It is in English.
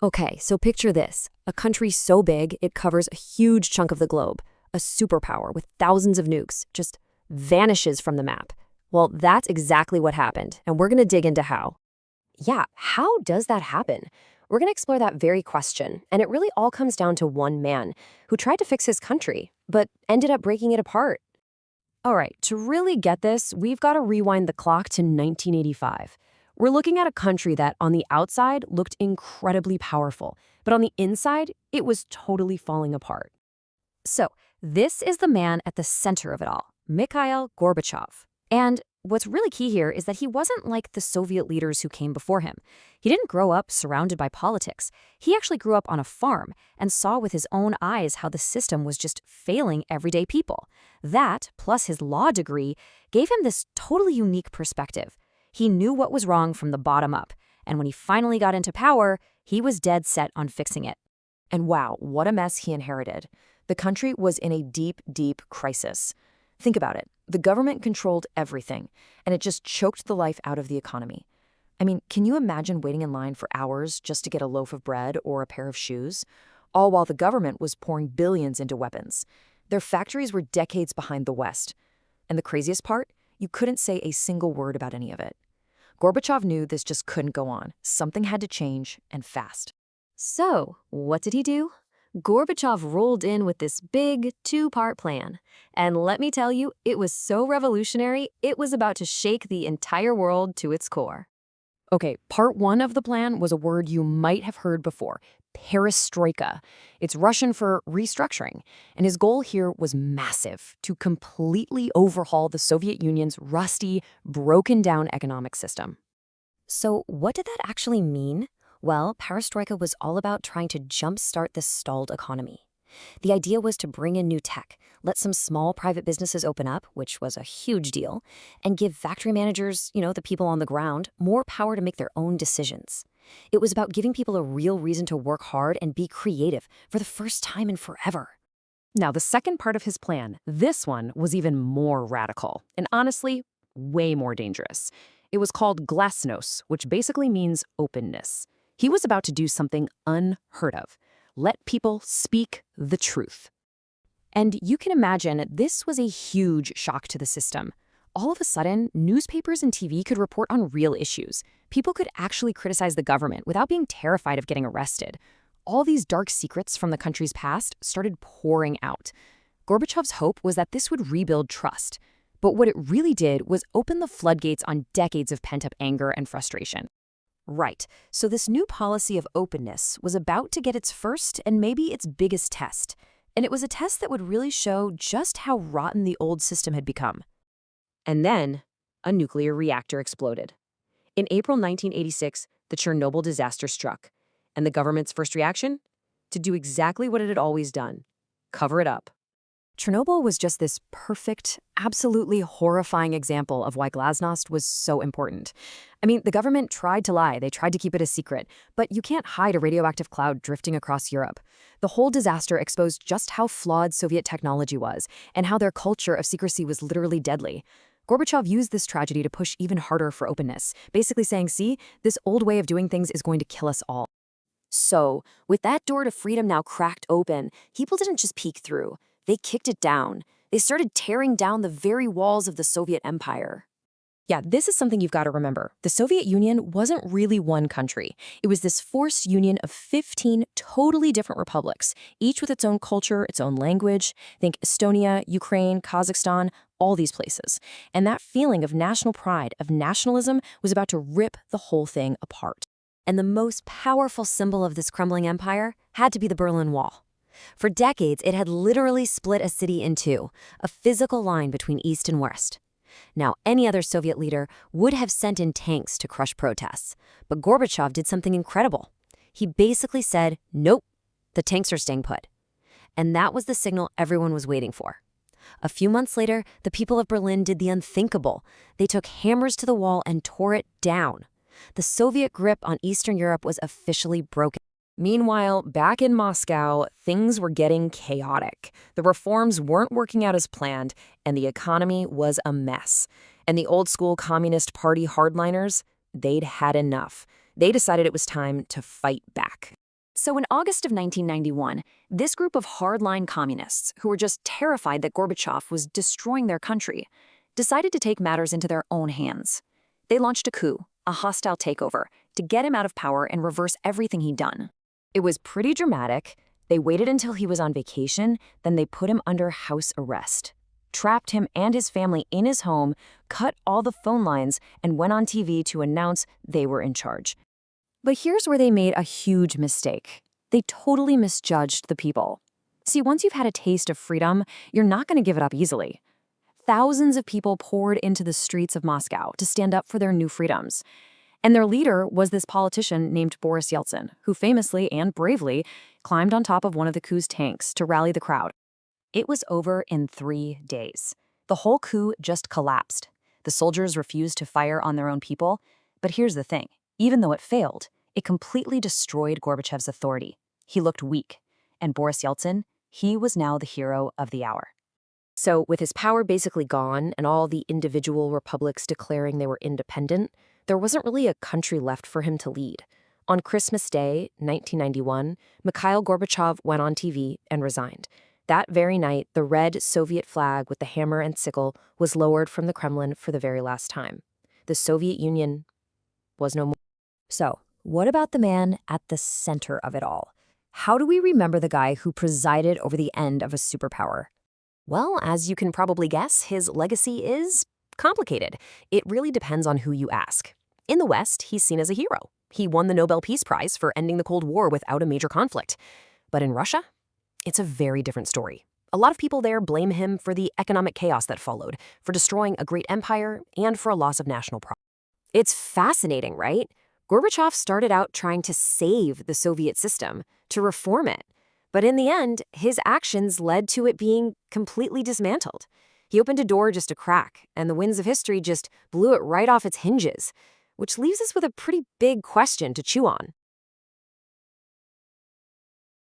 Okay, so picture this. A country so big it covers a huge chunk of the globe. A superpower with thousands of nukes just vanishes from the map. Well, that's exactly what happened, and we're going to dig into how. Yeah, how does that happen? We're going to explore that very question, and it really all comes down to one man who tried to fix his country, but ended up breaking it apart. All right, to really get this, we've got to rewind the clock to 1985. We're looking at a country that, on the outside, looked incredibly powerful, but on the inside, it was totally falling apart. So, this is the man at the center of it all, Mikhail Gorbachev. And what's really key here is that he wasn't like the Soviet leaders who came before him. He didn't grow up surrounded by politics. He actually grew up on a farm and saw with his own eyes how the system was just failing everyday people. That, plus his law degree, gave him this totally unique perspective. He knew what was wrong from the bottom up, and when he finally got into power, he was dead set on fixing it. And wow, what a mess he inherited. The country was in a deep, deep crisis. Think about it. The government controlled everything, and it just choked the life out of the economy. I mean, can you imagine waiting in line for hours just to get a loaf of bread or a pair of shoes? All while the government was pouring billions into weapons. Their factories were decades behind the West. And the craziest part? You couldn't say a single word about any of it. Gorbachev knew this just couldn't go on. Something had to change, and fast. So, what did he do? Gorbachev rolled in with this big two-part plan. And let me tell you, it was so revolutionary, it was about to shake the entire world to its core. Okay, part one of the plan was a word you might have heard before, perestroika. It's Russian for restructuring, and his goal here was massive, to completely overhaul the Soviet Union's rusty, broken-down economic system. So, what did that actually mean? Well, Perestroika was all about trying to jumpstart this stalled economy. The idea was to bring in new tech, let some small private businesses open up, which was a huge deal, and give factory managers, the people on the ground, more power to make their own decisions. It was about giving people a real reason to work hard and be creative for the first time in forever. Now, the second part of his plan, this one was even more radical, and honestly, way more dangerous. It was called Glasnost, which basically means openness. He was about to do something unheard of. Let people speak the truth. And you can imagine this was a huge shock to the system. All of a sudden, newspapers and TV could report on real issues. People could actually criticize the government without being terrified of getting arrested. All these dark secrets from the country's past started pouring out. Gorbachev's hope was that this would rebuild trust. But what it really did was open the floodgates on decades of pent-up anger and frustration. Right, so this new policy of openness was about to get its first and maybe its biggest test. And it was a test that would really show just how rotten the old system had become. And then, a nuclear reactor exploded. In April 1986, the Chernobyl disaster struck. And the government's first reaction? To do exactly what it had always done. Cover it up. Chernobyl was just this perfect, absolutely horrifying example of why Glasnost was so important. I mean, the government tried to lie, they tried to keep it a secret, but you can't hide a radioactive cloud drifting across Europe. The whole disaster exposed just how flawed Soviet technology was, and how their culture of secrecy was literally deadly. Gorbachev used this tragedy to push even harder for openness, basically saying, see, this old way of doing things is going to kill us all. So, with that door to freedom now cracked open, people didn't just peek through. They kicked it down. They started tearing down the very walls of the Soviet Empire. Yeah, this is something you've got to remember. The Soviet Union wasn't really one country. It was this forced union of 15 totally different republics, each with its own culture, its own language. Think Estonia, Ukraine, Kazakhstan, all these places. And that feeling of national pride, of nationalism, was about to rip the whole thing apart. And the most powerful symbol of this crumbling empire had to be the Berlin Wall. For decades, it had literally split a city in two, a physical line between East and West. Now, any other Soviet leader would have sent in tanks to crush protests, but Gorbachev did something incredible. He basically said, nope, the tanks are staying put. And that was the signal everyone was waiting for. A few months later, the people of Berlin did the unthinkable. They took hammers to the wall and tore it down. The Soviet grip on Eastern Europe was officially broken. Meanwhile, back in Moscow, things were getting chaotic. The reforms weren't working out as planned, and the economy was a mess. And the old-school Communist Party hardliners, they'd had enough. They decided it was time to fight back. So in August of 1991, this group of hardline communists, who were just terrified that Gorbachev was destroying their country, decided to take matters into their own hands. They launched a coup, a hostile takeover, to get him out of power and reverse everything he'd done. It was pretty dramatic. They waited until he was on vacation, then they put him under house arrest, trapped him and his family in his home, cut all the phone lines, and went on TV to announce they were in charge. But here's where they made a huge mistake. They totally misjudged the people. See, once you've had a taste of freedom, you're not going to give it up easily. Thousands of people poured into the streets of Moscow to stand up for their new freedoms. And their leader was this politician named Boris Yeltsin, who famously and bravely climbed on top of one of the coup's tanks to rally the crowd. It was over in 3 days. The whole coup just collapsed. The soldiers refused to fire on their own people. But here's the thing. Even though it failed, it completely destroyed Gorbachev's authority. He looked weak. And Boris Yeltsin, he was now the hero of the hour. So, with his power basically gone and all the individual republics declaring they were independent, there wasn't really a country left for him to lead. On Christmas Day, 1991, Mikhail Gorbachev went on TV and resigned. That very night, the red Soviet flag with the hammer and sickle was lowered from the Kremlin for the very last time. The Soviet Union was no more. So, what about the man at the center of it all? How do we remember the guy who presided over the end of a superpower? Well, as you can probably guess, his legacy is complicated. It really depends on who you ask. In the West, he's seen as a hero. He won the Nobel Peace Prize for ending the Cold War without a major conflict. But in Russia, it's a very different story. A lot of people there blame him for the economic chaos that followed, for destroying a great empire, and for a loss of national pride. It's fascinating, right? Gorbachev started out trying to save the Soviet system, to reform it. But in the end, his actions led to it being completely dismantled. He opened a door just a crack, and the winds of history just blew it right off its hinges, which leaves us with a pretty big question to chew on.